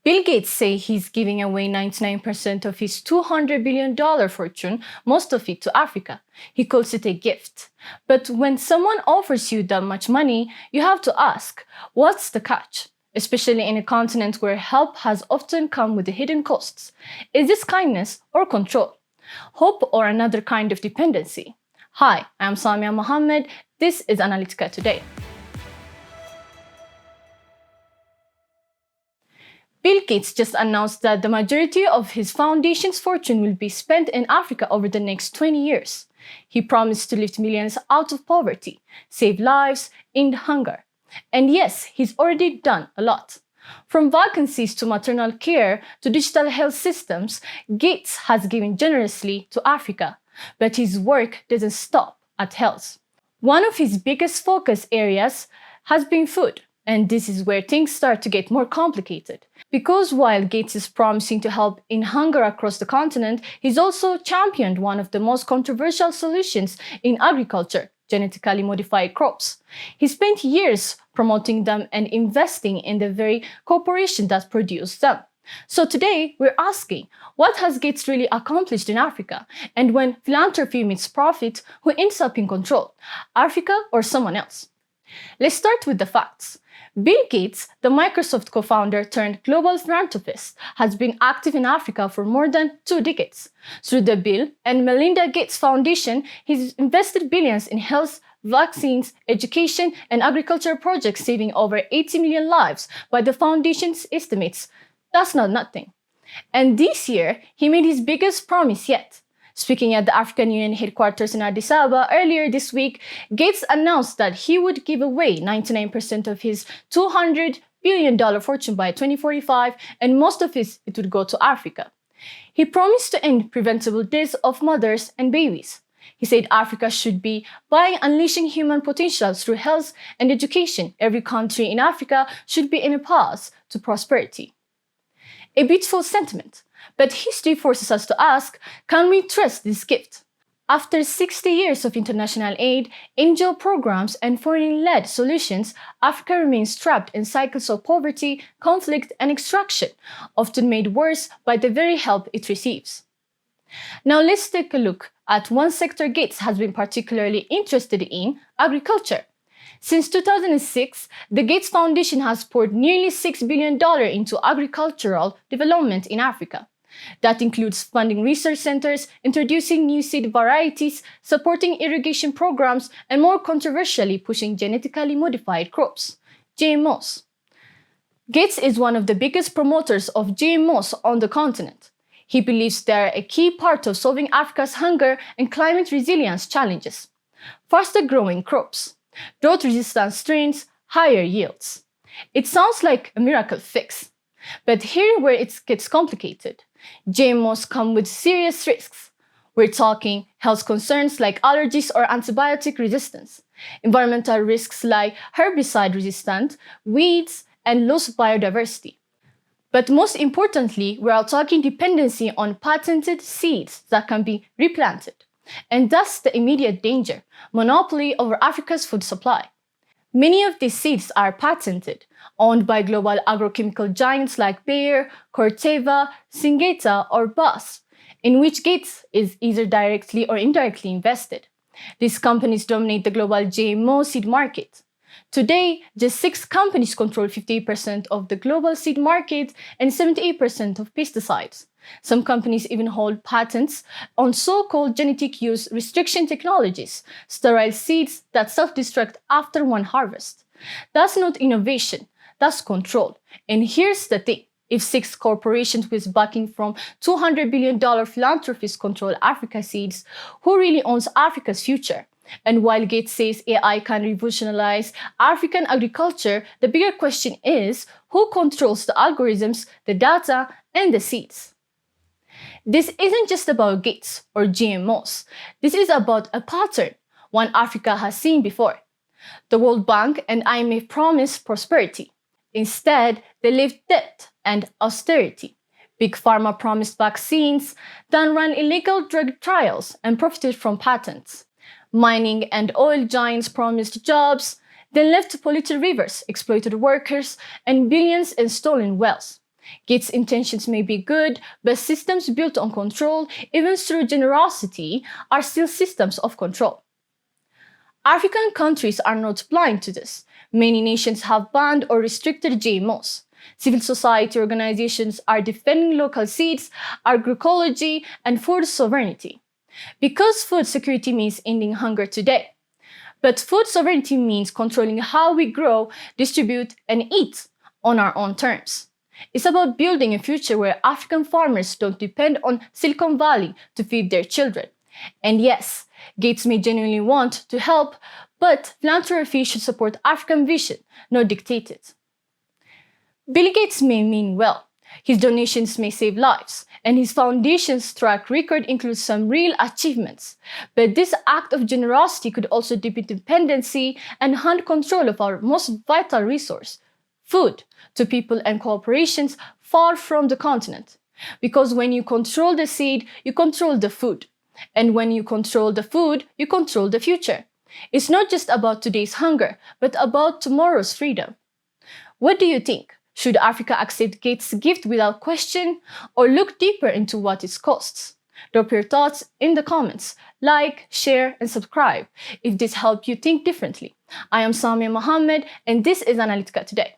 Bill Gates says he's giving away 99% of his $200 billion fortune, most of it to Africa. He calls it a gift. But when someone offers you that much money, you have to ask, what's the catch? Especially in a continent where help has often come with the hidden costs. Is this kindness or control? Hope or another kind of dependency? Hi, I'm Samia Mohammed. This is Analytica Today. Bill Gates just announced that the majority of his foundation's fortune will be spent in Africa over the next 20 years. He promised to lift millions out of poverty, save lives, end hunger. And yes, he's already done a lot. From vacancies to maternal care to digital health systems, Gates has given generously to Africa. But his work doesn't stop at health. One of his biggest focus areas has been food. And this is where things start to get more complicated. Because while Gates is promising to help in hunger across the continent, he's also championed one of the most controversial solutions in agriculture, genetically modified crops. He spent years promoting them and investing in the very corporation that produced them. So today, we're asking, what has Gates really accomplished in Africa? And when philanthropy meets profit, who ends up in control, Africa or someone else? Let's start with the facts. Bill Gates, the Microsoft co-founder turned global philanthropist, has been active in Africa for more than 2 decades. Through the Bill and Melinda Gates Foundation, he's invested billions in health, vaccines, education, and agriculture projects, saving over 80 million lives by the foundation's estimates. That's not nothing. And this year, he made his biggest promise yet. Speaking at the African Union headquarters in Addis Ababa earlier this week, Gates announced that he would give away 99% of his $200 billion fortune by 2045, and most of it would go to Africa. He promised to end preventable deaths of mothers and babies. He said Africa should be by unleashing human potential through health and education. Every country in Africa should be in a path to prosperity. A beautiful sentiment. But history forces us to ask, can we trust this gift? After 60 years of international aid, NGO programs, and foreign-led solutions, Africa remains trapped in cycles of poverty, conflict, and extraction, often made worse by the very help it receives. Now let's take a look at one sector Gates has been particularly interested in, agriculture. Since 2006, the Gates Foundation has poured nearly $6 billion into agricultural development in Africa. That includes funding research centers, introducing new seed varieties, supporting irrigation programs, and more controversially, pushing genetically modified crops, GMOs. Gates is one of the biggest promoters of GMOs on the continent. He believes they are a key part of solving Africa's hunger and climate resilience challenges. Faster growing crops, drought-resistant strains, higher yields. It sounds like a miracle fix. But here where it gets complicated. GMOs come with serious risks. We're talking health concerns like allergies or antibiotic resistance, environmental risks like herbicide resistance, weeds, and loss of biodiversity. But most importantly, we're talking dependency on patented seeds that can be replanted. And that's the immediate danger, monopoly over Africa's food supply. Many of these seeds are patented, owned by global agrochemical giants like Bayer, Corteva, Syngenta, or BASF, in which Gates is either directly or indirectly invested. These companies dominate the global GMO seed market. Today, just 6 companies control 58% of the global seed market and 78% of pesticides. Some companies even hold patents on so-called genetic use restriction technologies, sterile seeds that self-destruct after one harvest. That's not innovation, that's control. And here's the thing, if 6 corporations with backing from $200 billion philanthropists control Africa seeds, who really owns Africa's future? And while Gates says AI can revolutionize African agriculture, the bigger question is, who controls the algorithms, the data, and the seeds? This isn't just about Gates or GMOs. This is about a pattern, one Africa has seen before. The World Bank and IMF promised prosperity. Instead, they lived debt and austerity. Big Pharma promised vaccines, then ran illegal drug trials and profited from patents. Mining and oil giants promised jobs, then left polluted rivers, exploited workers, and billions in stolen wealth. Gates' intentions may be good, but systems built on control, even through generosity, are still systems of control. African countries are not blind to this. Many nations have banned or restricted GMOs. Civil society organizations are defending local seeds, agroecology, and food sovereignty. Because food security means ending hunger today. But food sovereignty means controlling how we grow, distribute, and eat on our own terms. It's about building a future where African farmers don't depend on Silicon Valley to feed their children. And yes, Gates may genuinely want to help, but philanthropy should support African vision, not dictate it. Bill Gates may mean well. His donations may save lives, and his foundation's track record includes some real achievements. But this act of generosity could also deepen dependency and hand control of our most vital resource, food, to people and corporations far from the continent. Because when you control the seed, you control the food. And when you control the food, you control the future. It's not just about today's hunger, but about tomorrow's freedom. What do you think? Should Africa accept Gates' gift without question, or look deeper into what it costs? Drop your thoughts in the comments. Like, share, and subscribe if this helped you think differently. I am Samia Mohammed, and this is Analytica Today.